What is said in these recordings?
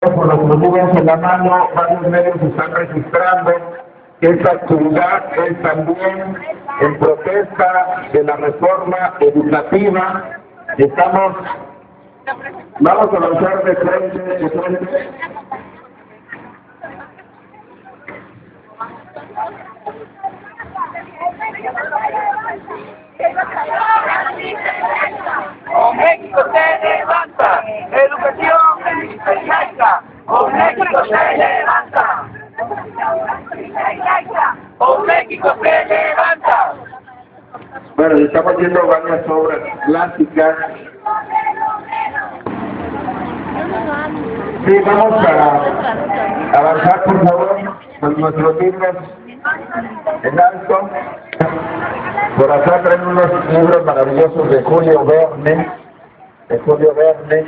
Por los motivos en la mano, varios medios están registrando que esta actividad es también en protesta de la reforma educativa. Vamos a avanzar de frente. ¡O México se levanta! ¡Educación laica! ¡O México se levanta! ¡O México se levanta! Bueno, estamos viendo varias obras clásicas. Sí, vamos a avanzar, por favor, con nuestros libros en alto. Por acá traen unos libros maravillosos de Julio Verne,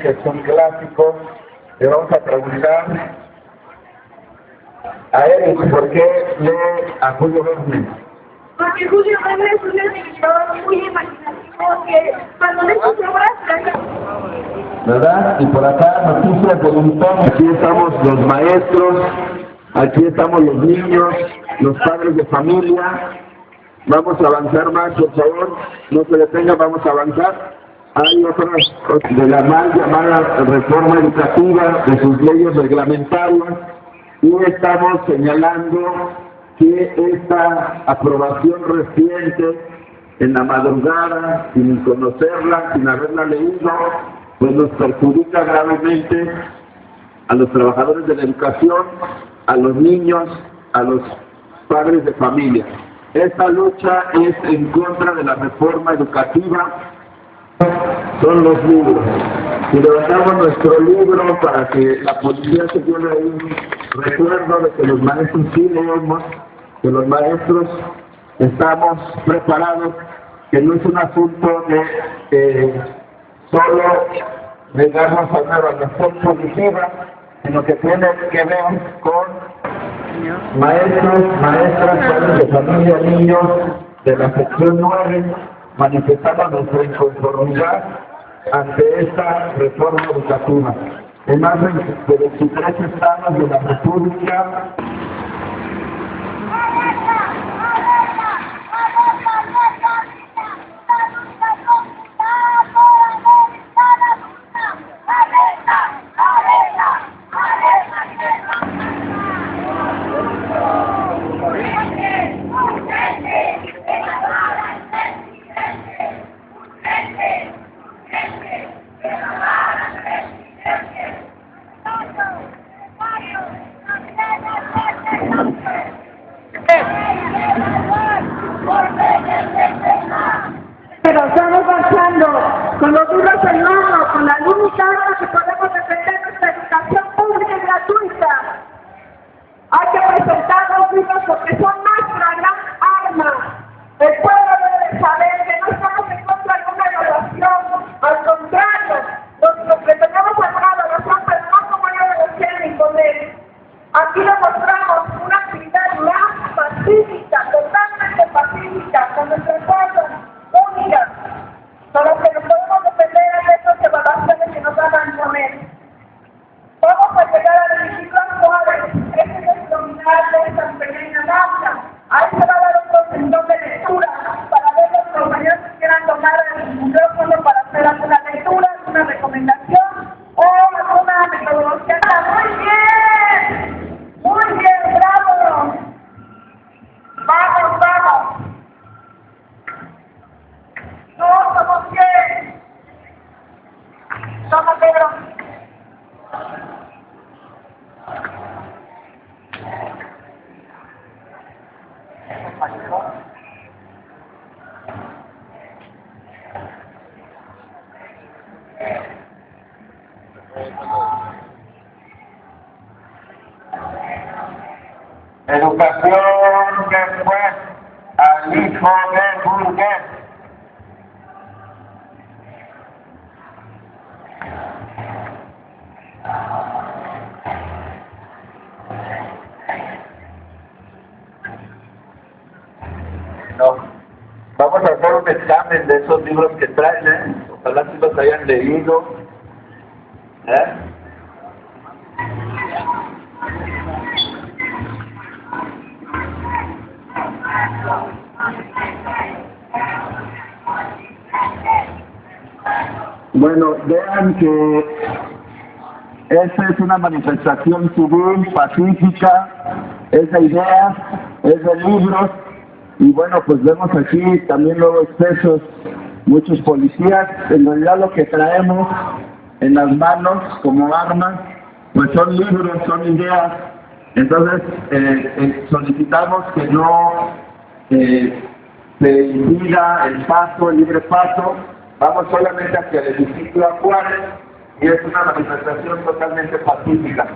que son clásicos. Le vamos a preguntar a Eric por qué lee a Julio Verne. Porque Julio Verne es un escritor muy imaginativo que cuando lee sus obras ¿verdad? Y por acá noticias de montón. Aquí estamos los maestros, aquí estamos los niños, los padres de familia. Vamos a avanzar más, por favor, no se detenga, vamos a avanzar. Hay otras de la mal llamada reforma educativa, de sus leyes reglamentarias, y estamos señalando que esta aprobación reciente, en la madrugada, sin conocerla, sin haberla leído, pues nos perjudica gravemente a los trabajadores de la educación, a los niños, a los padres de familia. Esta lucha es en contra de la reforma educativa. Son los libros. Si levantamos nuestro libro para que la policía se lleve un recuerdo de que los maestros sí leemos, que los maestros estamos preparados, que no es un asunto de solo negarnos a una evaluación positiva, sino que tiene que ver con maestros, maestras, padres de familia, niños de la sección 9, manifestando nuestra inconformidad ante esta reforma educativa. En más de 23 estados de la República, pero estamos marchando con los libros en mano, con la única arma que podemos defender nuestra educación pública y gratuita. Hay que presentar los libros porque son nuestra gran arma. El pueblo debe saber que no estamos en contra de una evaluación, al contrario, nosotros pretendemos alguna evaluación, pero no como ellos lo quieren imponer. Aquí demostramos una actividad más pacífica, totalmente pacífica, con nuestro pueblo única, con lo que nos podemos defender de estas evaluaciones que nos van a imponer. Vamos a llegar al hemiciclo Juárez, ese es el dominar de esta pequeña marcha. Ahí se va a dar otro sendón de lectura para ver los compañeros que quieran tomar el micrófono para hacer alguna lectura, alguna recomendación o alguna metodología. ¡Muy bien! ¡Muy bien! ¡Bravo! ¡Vamos, vamos! ¡No, somos bien! ¡Somos Pedro! educación después al hijo del burgués. No. Vamos a hacer un examen de esos libros que traen, Ojalá si los hayan leído. bueno, vean que esta es una manifestación civil, pacífica, es de ideas, es de libros, y bueno, pues vemos aquí también luego excesos, muchos policías. En realidad lo que traemos en las manos como armas, pues son libros, son ideas. Entonces solicitamos que no se impida el paso, el libre paso. Vamos solamente hacia el edificio Juárez y es una manifestación totalmente pacífica.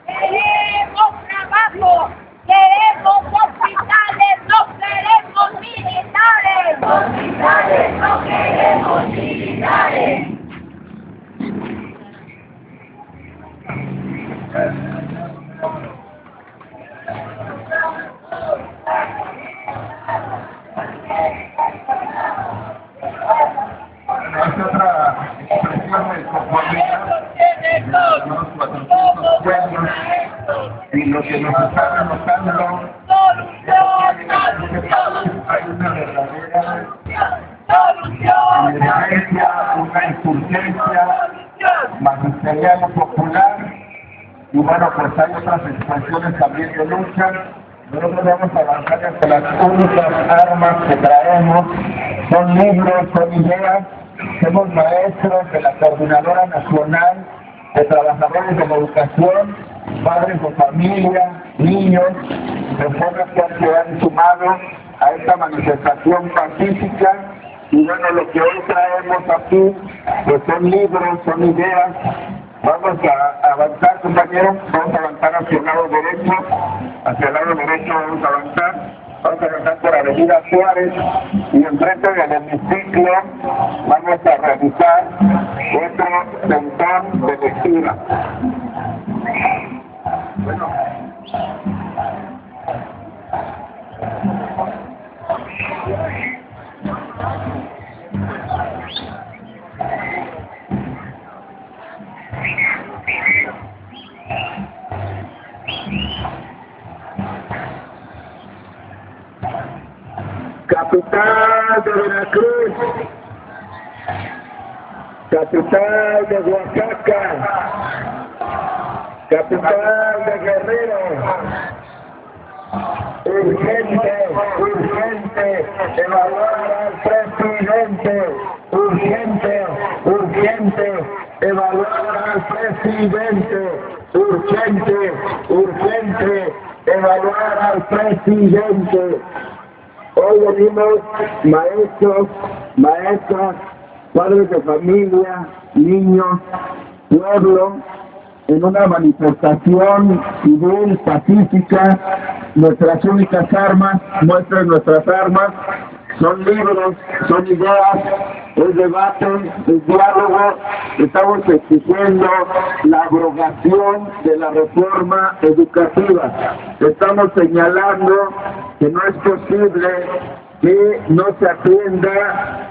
Queremos trabajo, queremos hospitales, no queremos militares. Hospitales, no queremos militares. Es otra expresión de conformidad, unos 400 pueblos, y lo que nos está denotando hay una verdadera emergencia, una insurgencia magisterial o popular, y bueno, pues hay otras expresiones también de lucha. Nosotros vamos a avanzar hasta las únicas armas que traemos, son libros, son ideas. Somos maestros de la Coordinadora Nacional de Trabajadores de la Educación, padres de familia, niños, personas que se han sumado a esta manifestación pacífica. Y bueno, lo que hoy traemos aquí, pues son libros, son ideas. Vamos a avanzar, compañeros, vamos a avanzar hacia el lado derecho, vamos a avanzar por Avenida Juárez, y enfrente del hemiciclo vamos a realizar otro sentón de lectura. Bueno. Capital de Veracruz, capital de Oaxaca, capital de Guerrero. Urgente, urgente, evaluar al presidente. Urgente, urgente, evaluar al presidente. Urgente, urgente, evaluar al presidente. Hoy venimos maestros, maestras, padres de familia, niños, pueblo, en una manifestación civil, pacífica. Nuestras únicas armas, muestren nuestras armas, son libros, son ideas, es debate, es diálogo. Estamos exigiendo la abrogación de la reforma educativa. Estamos señalando que no es posible que no se atienda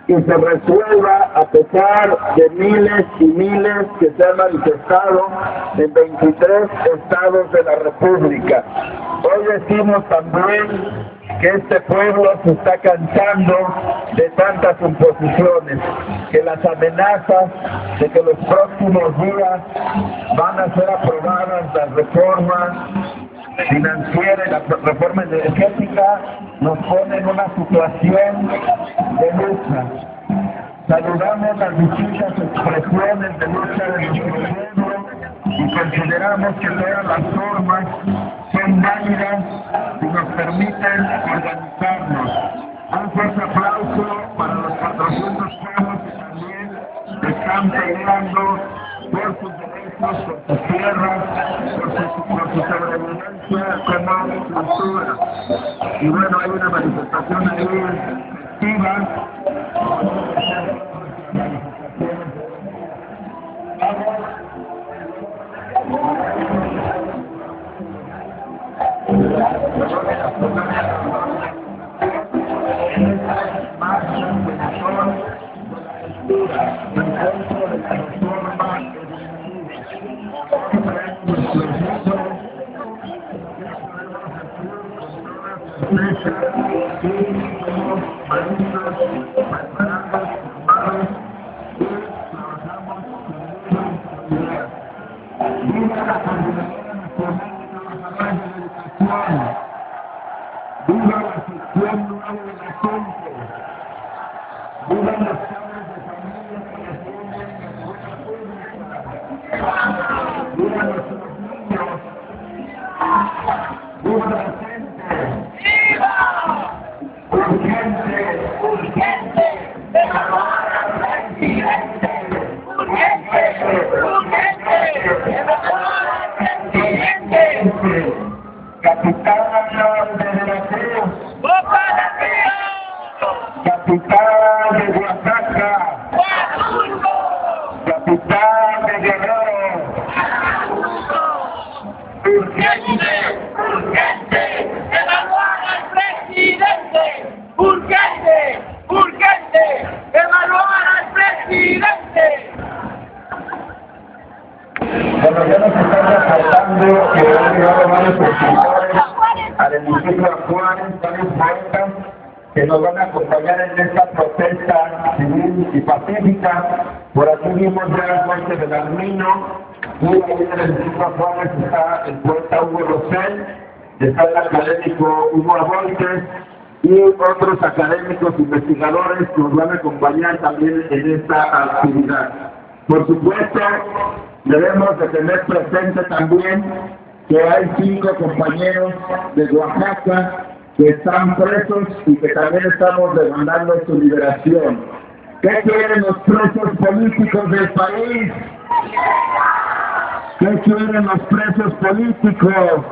y se resuelva a pesar de miles y miles que se han manifestado en 23 estados de la República. Hoy decimos también que este pueblo se está cansando de tantas imposiciones, que las amenazas de que los próximos días van a ser aprobadas las reformas financiera y la reforma energética nos pone en una situación de lucha. Saludamos las distintas expresiones de lucha de nuestro pueblo y consideramos que todas las formas son válidas y nos permiten organizarnos. Un fuerte aplauso para los 400 pueblos que también están peleando por sus derechos, por sus tierras, por su sobrevivencia como cultura. Y bueno, hay una manifestación ahí festiva. Viva la Coordinadora Nacional de Trabajadores de la Educación. Viva la sección 9 de la gente. Viva los padres de familia que defienden la escuela pública. Viva nuestros niños. Viva la gente. ¡Viva! Urgente, ¡Urgente! ¡Evaluar al presidente! ¡Urgente! ¡Urgente! ¡Evaluar al presidente! Capitán de Veracruz, ¡Boca de Río! capitán de Oaxaca, ¡Huatusco! capitán de Guerrero, ¡Urgente! ¡Urgente! ¡Evaluar al presidente! ¡Urgente! ¡Urgente! ¡Evaluar al presidente! Bueno, ya nos están reportando que han llegado varios escritores al municipio de Juárez, varios poetas que nos van a acompañar en esta protesta civil y pacífica. Por aquí vimos ya la muerte del Armino, y ahí en el municipio de Juárez está el poeta Hugo Rosell, está el académico Hugo Aboltes, y otros académicos investigadores que nos van a acompañar también en esta actividad. Por supuesto, debemos de tener presente también que hay 5 compañeros de Oaxaca que están presos y que también estamos demandando su liberación. ¿Qué quieren los presos políticos del país? ¿Qué quieren los presos políticos?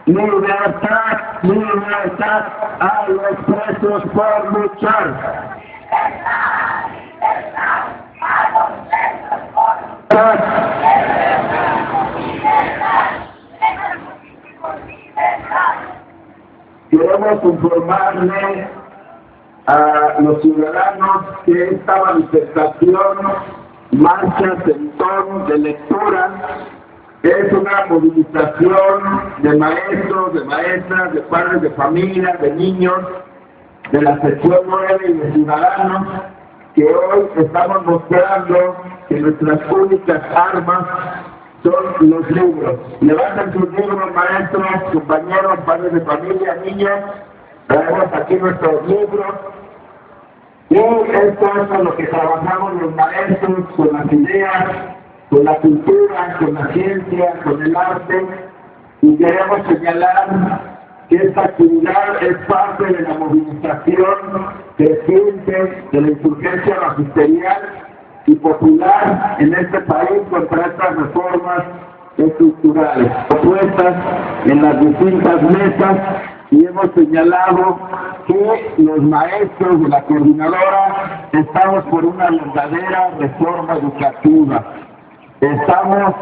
Libertad, libertad a los presos por luchar. Queremos informarle a los ciudadanos que esta manifestación, marcha, sentón de lectura, es una movilización de maestros, de maestras, de padres de familia, de niños, de la sección 9 y de ciudadanos, que hoy estamos mostrando que nuestras únicas armas son los libros. Levanten sus libros, maestros, compañeros, padres de familia, niños. Traemos aquí nuestros libros. Y esto es con lo que trabajamos los maestros, con las ideas, con la cultura, con la ciencia, con el arte. Y queremos señalar que esta actividad es parte de la movilización creciente de la insurgencia magisterial y popular en este país contra estas reformas estructurales propuestas en las distintas mesas, y hemos señalado que los maestros de la coordinadora estamos por una verdadera reforma educativa. Estamos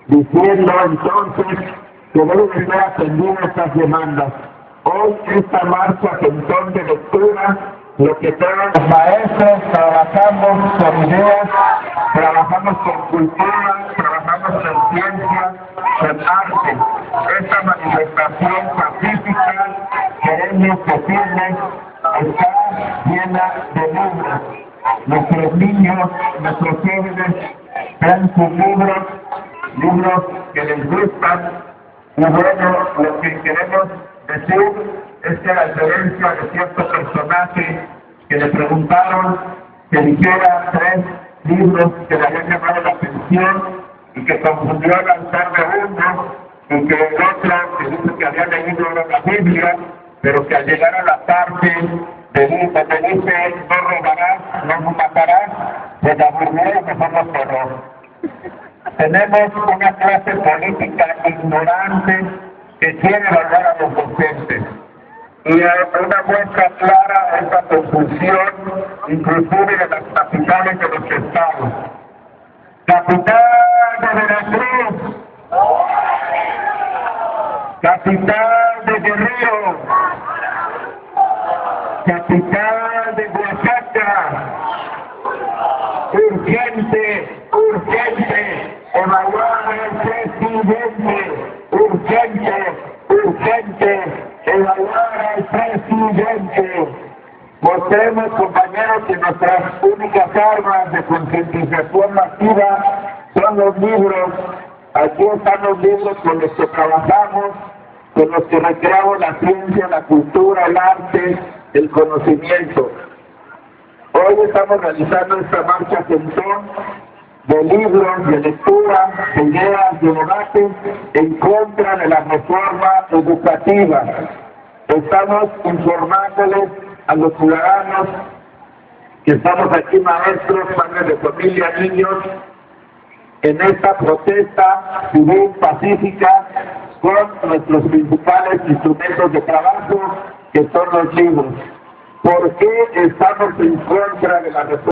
diciendo entonces que deben ser atendidas estas demandas. Hoy esta marcha sentón de lectura, lo que todos los maestros trabajamos con ideas, trabajamos con cultura, trabajamos con ciencia, con arte. Esta manifestación pacífica, queremos decirles, está llena de libros. Nuestros niños, nuestros jóvenes, traen sus libros que les gustan. Y bueno, lo que queremos decir es que a diferencia de cierto personaje que le preguntaron que dijera 3 libros que le habían llamado la atención y que confundió al altar de uno, y que el otro que dice que había leído la Biblia, pero que al llegar a la parte de donde dice no robarás, no matarás, pues la burló y mejor lo cerró. Tenemos una clase política ignorante que quiere evaluar a los docentes. Y una muestra clara de esta confusión, inclusive de las capitales de los estados. Capital de Veracruz, capital de Guerrero, capital de Oaxaca. Urgente, urgente, evaluar al presidente. Urgente, urgente, evaluar al presidente. Mostremos, compañeros, que nuestras únicas armas de concientización masiva son los libros. Aquí están los libros con los que trabajamos, con los que recreamos la ciencia, la cultura, el arte, el conocimiento. Hoy estamos realizando esta marcha centón de libros, de lectura, de ideas, de debate en contra de la reforma educativa. Estamos informándoles a los ciudadanos que estamos aquí, maestros, padres de familia, niños, en esta protesta civil pacífica con nuestros principales instrumentos de trabajo, que son los libros. ¿Por qué estamos en contra de la reforma?